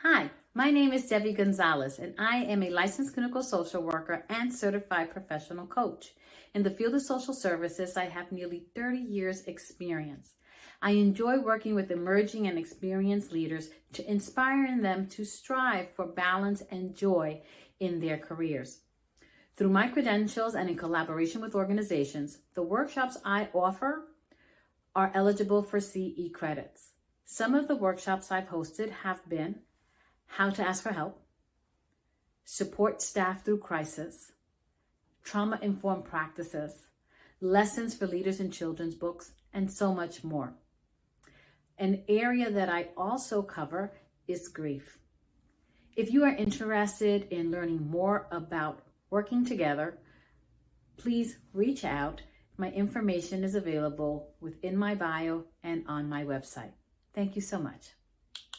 Hi, my name is Debbie Gonzalez, and I am a licensed clinical social worker and certified professional coach. In the field of social services, I have nearly 30 years experience. I enjoy working with emerging and experienced leaders to inspire them to strive for balance and joy in their careers. Through my credentials and in collaboration with organizations, the workshops I offer are eligible for CE credits. Some of the workshops I've hosted have been how to ask for help, support staff through crisis, trauma-informed practices, lessons for leaders in children's books, and so much more. An area that I also cover is grief. If you are interested in learning more about working together, please reach out. My information is available within my bio and on my website. Thank you so much.